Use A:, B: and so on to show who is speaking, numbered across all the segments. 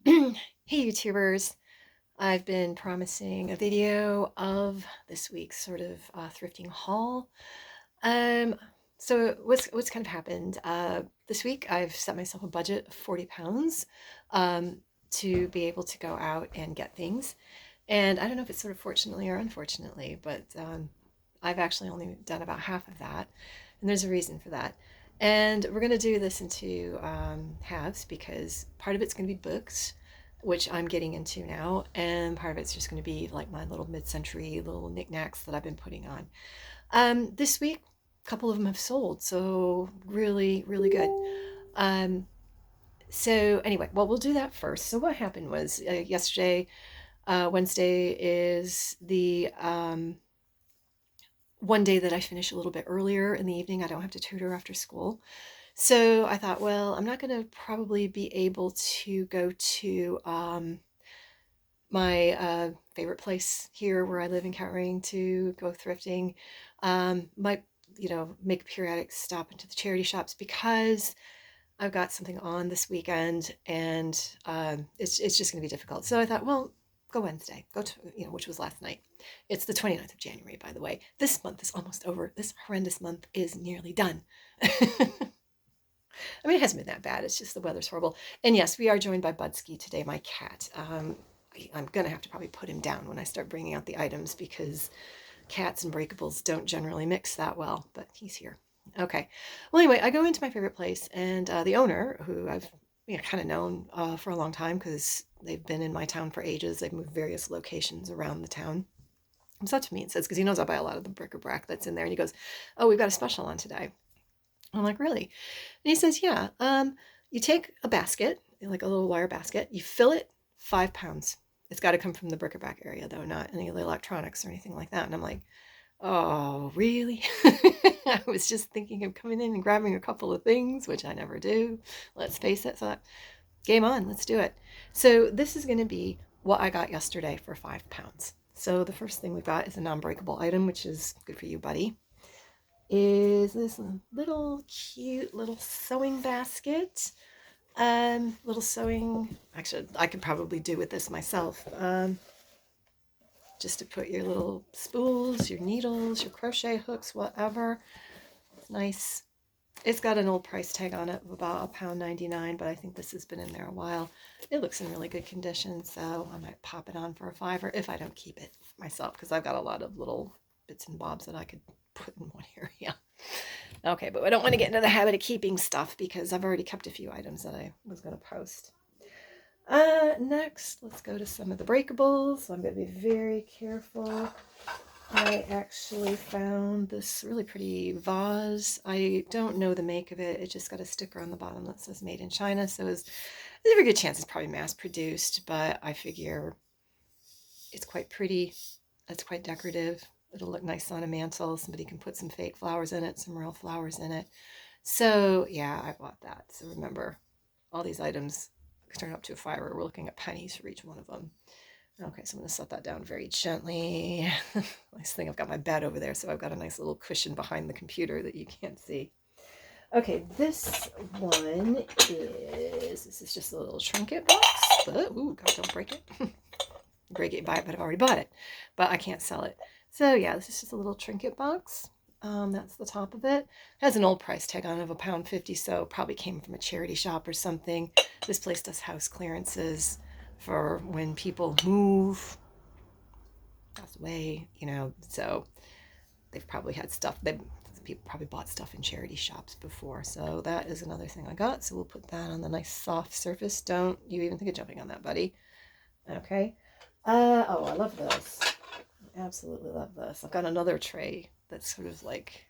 A: Hey YouTubers, I've been promising a video of this week's sort of thrifting haul. Um, so what's kind of happened this week? I've set myself a budget of £40 um, to be able to go out and get things. And I don't know if it's sort of fortunately or unfortunately, but I've actually only done about half of that, and there's a reason for that. And we're going to do this into halves because part of it's going to be books, which I'm getting into now, and part of it's just going to be like my little mid-century little knickknacks that I've been putting on. This week, a couple of them have sold, so really, really good. Um, so anyway, well, we'll do that first. So what happened was yesterday, Wednesday is the one day that I finish a little bit earlier in the evening. I don't have to tutor after school. So I thought, well, I'm not going to probably be able to go to my favorite place here where I live in Kettering to go thrifting. Might, make a periodic stop into the charity shops because I've got something on this weekend and it's just going to be difficult. So I thought, well, go Wednesday, go to, which was last night. It's the 29th of January, by the way. This month is almost over. This horrendous month is nearly done. I mean, it hasn't been that bad. It's just the weather's horrible. And yes, we are joined by Budsky today, my cat. I'm going to have to probably put him down when I start bringing out the items because cats and breakables don't generally mix that well, but he's here. Okay. Well, anyway, I go into my favorite place, and the owner, who I've kind of known for a long time because they've been in my town for ages, they've moved various locations around the town. Comes up to me and says, because he knows I buy a lot of the bric-a-brac that's in there, and he goes, "Oh, we've got a special on today." I'm like, "Really?" And he says, "Yeah, you take a basket, like a little wire basket, you fill it, £5. It's got to come from the bric-a-brac area, though, not any of the electronics or anything like that." And I'm like, "Oh, really?" I was just thinking of coming in and grabbing a couple of things, which I never do. Let's face it. So, game on, let's do it. So, this is going to be what I got yesterday for £5. So, the first thing we got is a non breakable item, which is good for you, buddy. Is this little cute little sewing basket? Little sewing. Actually, I could probably do with this myself. Just to put your little spools, your needles, your crochet hooks, whatever. It's nice. It's got an old price tag on it of about £1.99, but I think this has been in there a while. It looks in really good condition, so I might pop it on for a fiver if I don't keep it myself, because I've got a lot of little bits and bobs that I could put in one area. Okay, but I don't want to get into the habit of keeping stuff because I've already kept a few items that I was going to post. Next, let's go to some of the breakables. So I'm going to be very careful. I actually found this really pretty vase. I don't know the make of it. It just got a sticker on the bottom that says made in China. So there's a very good chance it's probably mass produced, but I figure it's quite pretty. It's quite decorative. It'll look nice on a mantle. Somebody can put some fake flowers in it, some real flowers in it. So yeah, I bought that. So remember, all these items turn up to a fiver. We're looking at pennies for each one of them. Okay, so I'm going to set that down very gently. Nice thing, I've got my bed over there, so I've got a nice little cushion behind the computer that you can't see. Okay, this one this is just a little trinket box. But, ooh, God, don't break it. Break it, buy it, but I've already bought it. But I can't sell it. So yeah, this is just a little trinket box. That's the top of it. It has an old price tag on it of £1.50, so probably came from a charity shop or something. This place does house clearances for when people move, pass away, so they've probably had stuff. People probably bought stuff in charity shops before, so that is another thing I got. So we'll put that on the nice soft surface. Don't you even think of jumping on that, buddy? Okay. Oh, I love this. Absolutely love this. I've got another tray that's sort of like,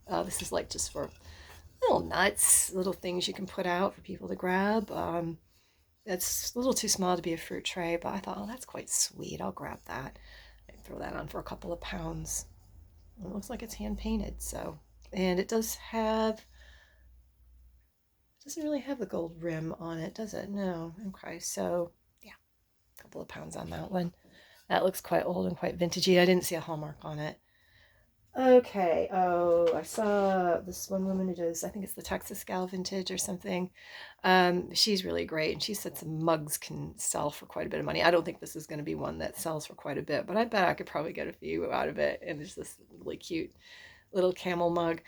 A: this is like just for little nuts, little things you can put out for people to grab. It's a little too small to be a fruit tray, but I thought, oh, that's quite sweet. I'll grab that and throw that on for a couple of pounds. It looks like it's hand painted, so. And it doesn't really have the gold rim on it, does it? No. Okay, so yeah, a couple of pounds on that one. That looks quite old and quite vintagey. I didn't see a hallmark on it. Okay. Oh, I saw this one woman who does, I think it's the Texas Gal Vintage or something. She's really great, and she said some mugs can sell for quite a bit of money. I don't think this is going to be one that sells for quite a bit, but I bet I could probably get a few out of it. And it's this really cute little camel mug.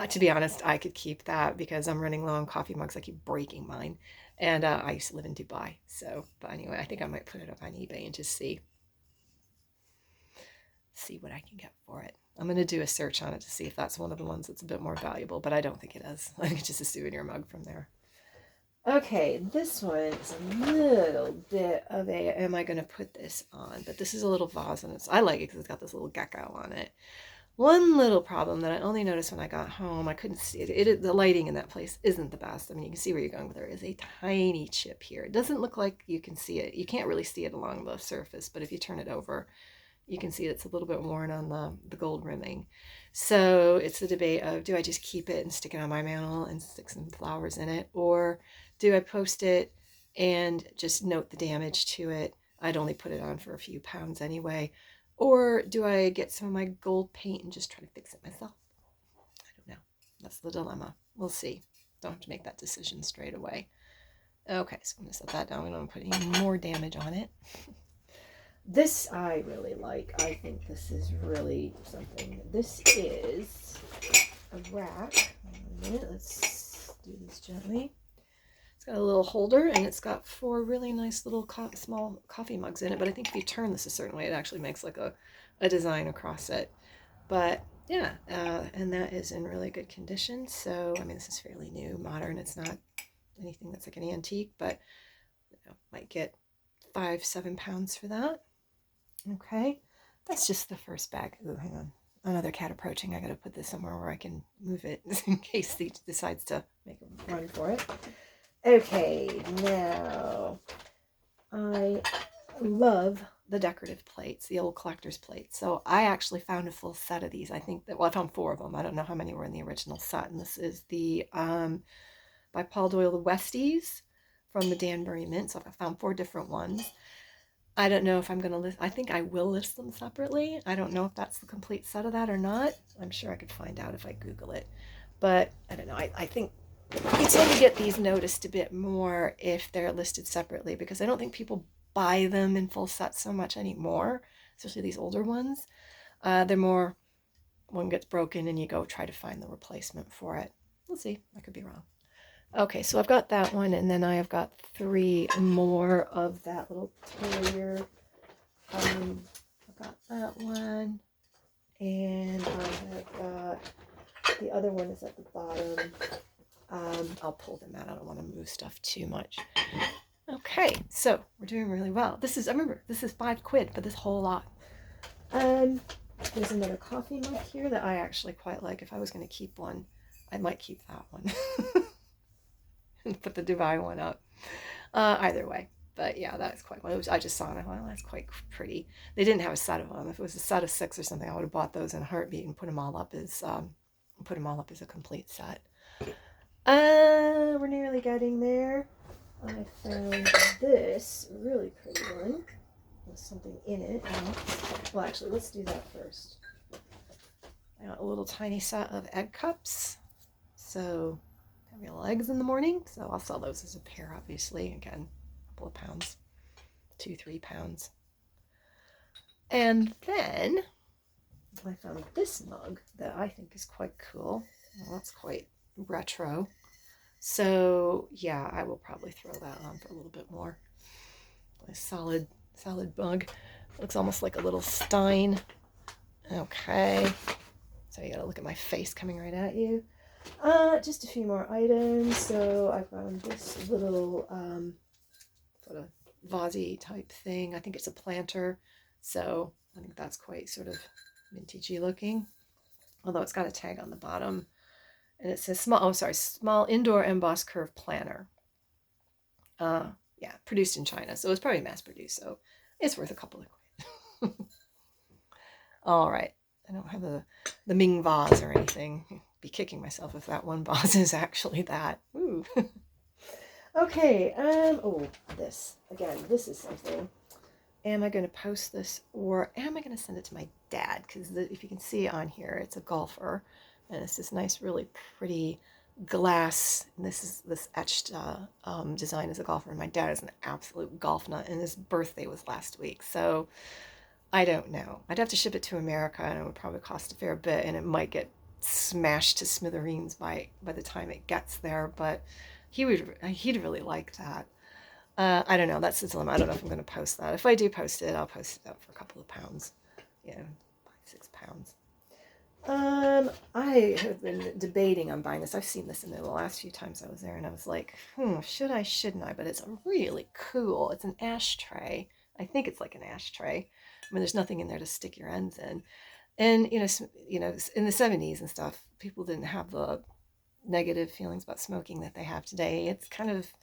A: To be honest, I could keep that because I'm running low on coffee mugs. I keep breaking mine, and I used to live in Dubai. So, but anyway, I think I might put it up on eBay and just see what I can get for it. I'm going to do a search on it to see if that's one of the ones that's a bit more valuable, but I don't think it is. I think it's just a souvenir mug from there. Okay, this one is a little bit of a, am I going to put this on? But this is a little vase, and I like it because it's got this little gecko on it. One little problem that I only noticed when I got home, I couldn't see it. The lighting in that place isn't the best. I mean, you can see where you're going, but there is a tiny chip here. It doesn't look like you can see it. You can't really see it along the surface, but if you turn it over, you can see it's a little bit worn on the gold rimming. So it's the debate of, do I just keep it and stick it on my mantle and stick some flowers in it? Or do I post it and just note the damage to it? I'd only put it on for a few pounds anyway. Or do I get some of my gold paint and just try to fix it myself? I don't know. That's the dilemma. We'll see. Don't have to make that decision straight away. Okay, so I'm going to set that down. We don't put any more damage on it. This I really like. I think this is really something. This is a rack. Wait a minute. Let's do this gently. It's got a little holder, and it's got 4 really nice little small coffee mugs in it. But I think if you turn this a certain way, it actually makes like a design across it. But yeah, and that is in really good condition. So, I mean, this is fairly new, modern. It's not anything that's like an antique, but you know, might get 5-7 pounds for that. Okay, that's just the first bag. Oh, hang on. Another cat approaching. I gotta put this somewhere where I can move it in case he decides to make a run for it. Okay, now I love the decorative plates, the old collector's plates. So I actually found a full set of these. I think that, well, I found 4 of them. I don't know how many were in the original set. And this is the by Paul Doyle, the Westies from the Danbury Mint. So I found 4 different ones. I don't know if I'm going to list, I think I will list them separately. I don't know if that's the complete set of that or not. I'm sure I could find out if I Google it. But I don't know. I think you tend to get these noticed a bit more if they're listed separately because I don't think people buy them in full sets so much anymore, especially these older ones. They're more, one gets broken and you go try to find the replacement for it. We'll see. I could be wrong. Okay, so I've got that one, and then I have got 3 more of that little terrier. I've got that one, and I have got the other one is at the bottom. I'll pull them out. I don't want to move stuff too much. Okay, so we're doing really well. This is, I remember, this is £5 for this whole lot. There's another coffee mug here that I actually quite like. If I was going to keep one, I might keep that one. And put the Dubai one up. Either way. But yeah, that's quite one. I just saw it. I thought, well, that's quite pretty. They didn't have a set of them. If it was a set of 6 or something, I would have bought those in a heartbeat and put them all up as a complete set. We're nearly getting there. I found this really pretty one with something in it. Well, actually, let's do that first. I got a little tiny set of egg cups. So real eggs in the morning, so I'll sell those as a pair, obviously. Again, a couple of pounds, 2-3 pounds. And then I found this mug that I think is quite cool. Well, that's quite retro. So yeah, I will probably throw that on for a little bit more. A solid mug. Looks almost like a little stein. Okay, so you gotta look at my face coming right at you. Just a few more items. So I found this little sort of vase type thing. I think it's a planter. So I think that's quite sort of vintagey looking. Although it's got a tag on the bottom. And it says small indoor embossed curved planter. Yeah, produced in China. So it's probably mass produced. So it's worth a couple of quid. All right. I don't have the Ming vase or anything. Be kicking myself if that one vase is actually that. Ooh. Okay, oh, this. Again, this is something. am I going to post this or am I going to send it to my dad? Because if you can see on here, it's a golfer, and it's this nice, really pretty glass. And this etched design as a golfer. And my dad is an absolute golf nut, and his birthday was last week, so I don't know. I'd have to ship it to America, and it would probably cost a fair bit, and it might get smashed to smithereens by the time it gets there. But he'd really like that. I don't know. That's the dilemma. I don't know if I'm going to post that. If I do post it, I'll post it up for a couple of pounds. You know, 5, 6 pounds. I have been debating on buying this. I've seen this in there the last few times I was there, and I was like, should I, shouldn't I? But it's really cool. It's an ashtray. I think it's like an ashtray. I mean, there's nothing in there to stick your ends in. And in the 70s and stuff, people didn't have the negative feelings about smoking that they have today. It's kind of,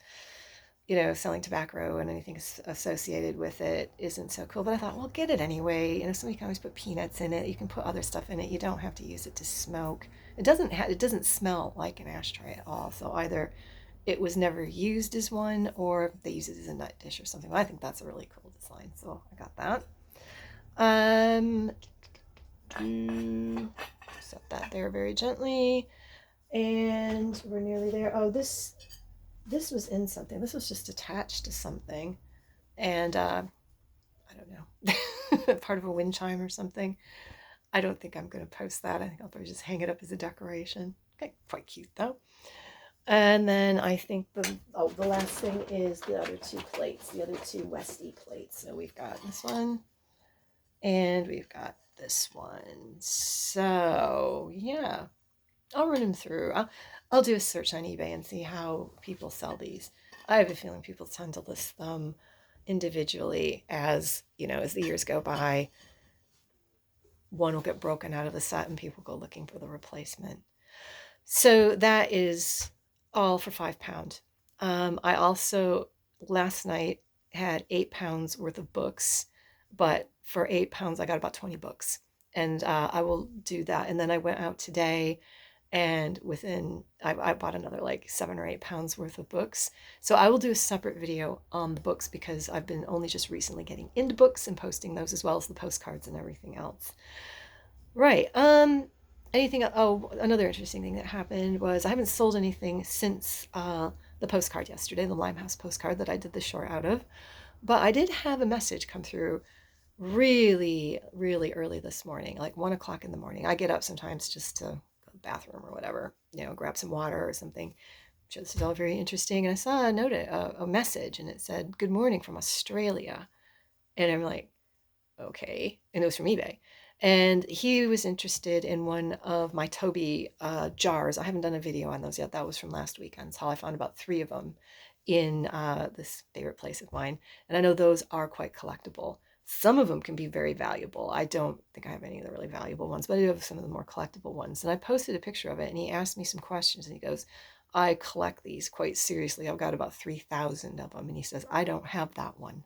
A: selling tobacco and anything associated with it isn't so cool. But I thought, well, get it anyway. Somebody can always put peanuts in it. You can put other stuff in it. You don't have to use it to smoke. It doesn't smell like an ashtray at all. So either it was never used as one, or they use it as a nut dish or something. Well, I think that's a really cool design. So I got that. Set that there very gently, and we're nearly there. Oh, this was in something. This was just attached to something, and I don't know, part of a wind chime or something. I don't think I'm going to post that. I think I'll probably just hang it up as a decoration. Okay, quite cute though. And then I think the last thing is the other two plates, the other two Westie plates. So we've got this one, and we've got this one. So yeah, I'll run them through. I'll do a search on eBay and see how people sell these. I have a feeling people tend to list them individually as the years go by. One will get broken out of the set and people go looking for the replacement. So that is all for £5. I also last night had £8 worth of books, but for £8 I got about 20 books, and I will do that. And then I went out today, and I bought another like £7 or £8 worth of books. So I will do a separate video on the books, because I've been only just recently getting into books and posting those, as well as the postcards and everything else. Right. Anything? Oh, another interesting thing that happened was I haven't sold anything since the postcard yesterday, the Limehouse postcard that I did the short out of. But I did have a message come through really, really early this morning, like 1 o'clock in the morning. I get up sometimes just to go to the bathroom or whatever, grab some water or something. I'm sure this is all very interesting. And I saw a message, and it said, "Good morning from Australia." And I'm like, okay. And it was from eBay. And he was interested in one of my Toby jars. I haven't done a video on those yet. That was from last weekend's haul. I found about 3 of them in this favorite place of mine. And I know those are quite collectible. Some of them can be very valuable. I don't think I have any of the really valuable ones, but I do have some of the more collectible ones. And I posted a picture of it, and he asked me some questions, and he goes, "I collect these quite seriously. I've got about 3,000 of them." And he says, "I don't have that one."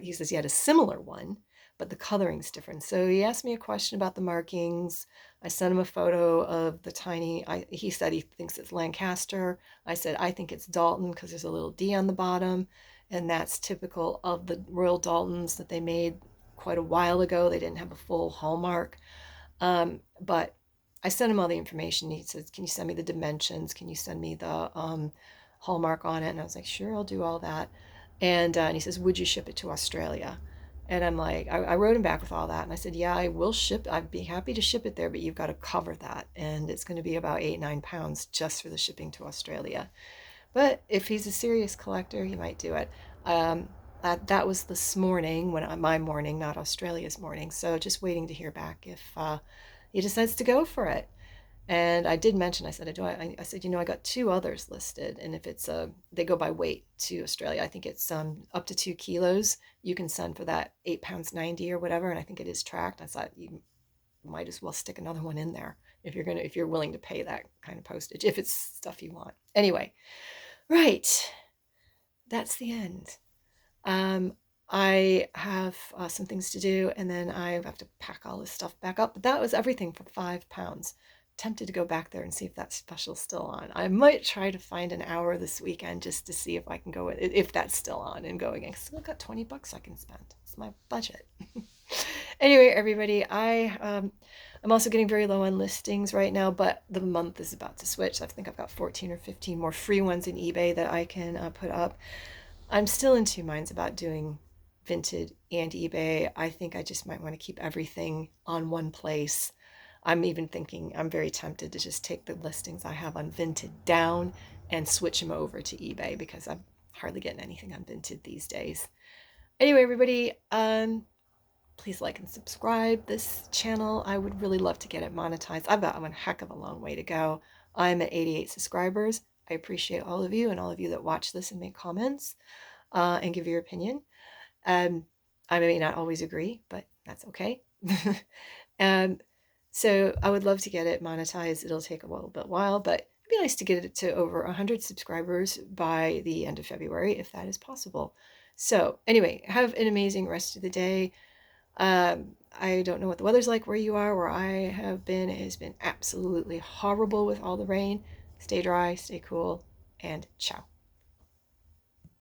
A: He says he had a similar one, but the coloring's different. So he asked me a question about the markings. I sent him a photo of the tiny, he said he thinks it's Lancaster. I said, I think it's Dalton, because there's a little D on the bottom, and that's typical of the Royal Daltons that they made quite a while ago. They didn't have a full hallmark. But I sent him all the information. He says, "Can you send me the dimensions? Can you send me the hallmark on it?" And I was like, "Sure, I'll do all that." And he says, "Would you ship it to Australia?" And I'm like, I wrote him back with all that. And I said, "Yeah, I will ship. I'd be happy to ship it there, but you've got to cover that. And it's going to be about £8-9 just for the shipping to Australia." But if he's a serious collector, he might do it. That was this morning, my morning, not Australia's morning. So just waiting to hear back if he decides to go for it. And I did mention, I said, I said, I got 2 others listed, and if it's they go by weight to Australia. I think it's up to 2 kilos. You can send for that £8.90 or whatever, and I think it is tracked. I thought you might as well stick another one in there if you're willing to pay that kind of postage, if it's stuff you want. Anyway, right, that's the end. I have some things to do, and then I have to pack all this stuff back up. But that was everything for £5. tempted to go back there and see if that special's still on. I might try to find an hour this weekend just to see if I can go, if that's still on, and go again. I still got 20 bucks I can spend. It's my budget. Anyway, everybody, I'm also getting very low on listings right now, but the month is about to switch. I think I've got 14 or 15 more free ones in eBay that I can put up. I'm still in two minds about doing Vinted and eBay. I think I just might want to keep everything on one place. I'm even thinking, I'm very tempted to just take the listings I have on Vinted down and switch them over to eBay, because I'm hardly getting anything on Vinted these days. Anyway, everybody, please like and subscribe this channel. I would really love to get it monetized. I've got one heck of a long way to go. I'm at 88 subscribers. I appreciate all of you and all of you that watch this and make comments and give your opinion. I may not always agree, but that's okay. So I would love to get it monetized. It'll take a little bit while, but it'd be nice to get it to over 100 subscribers by the end of February, if that is possible. So anyway, have an amazing rest of the day. I don't know what the weather's like where you are. Where I have been, it has been absolutely horrible with all the rain. Stay dry, stay cool, and ciao.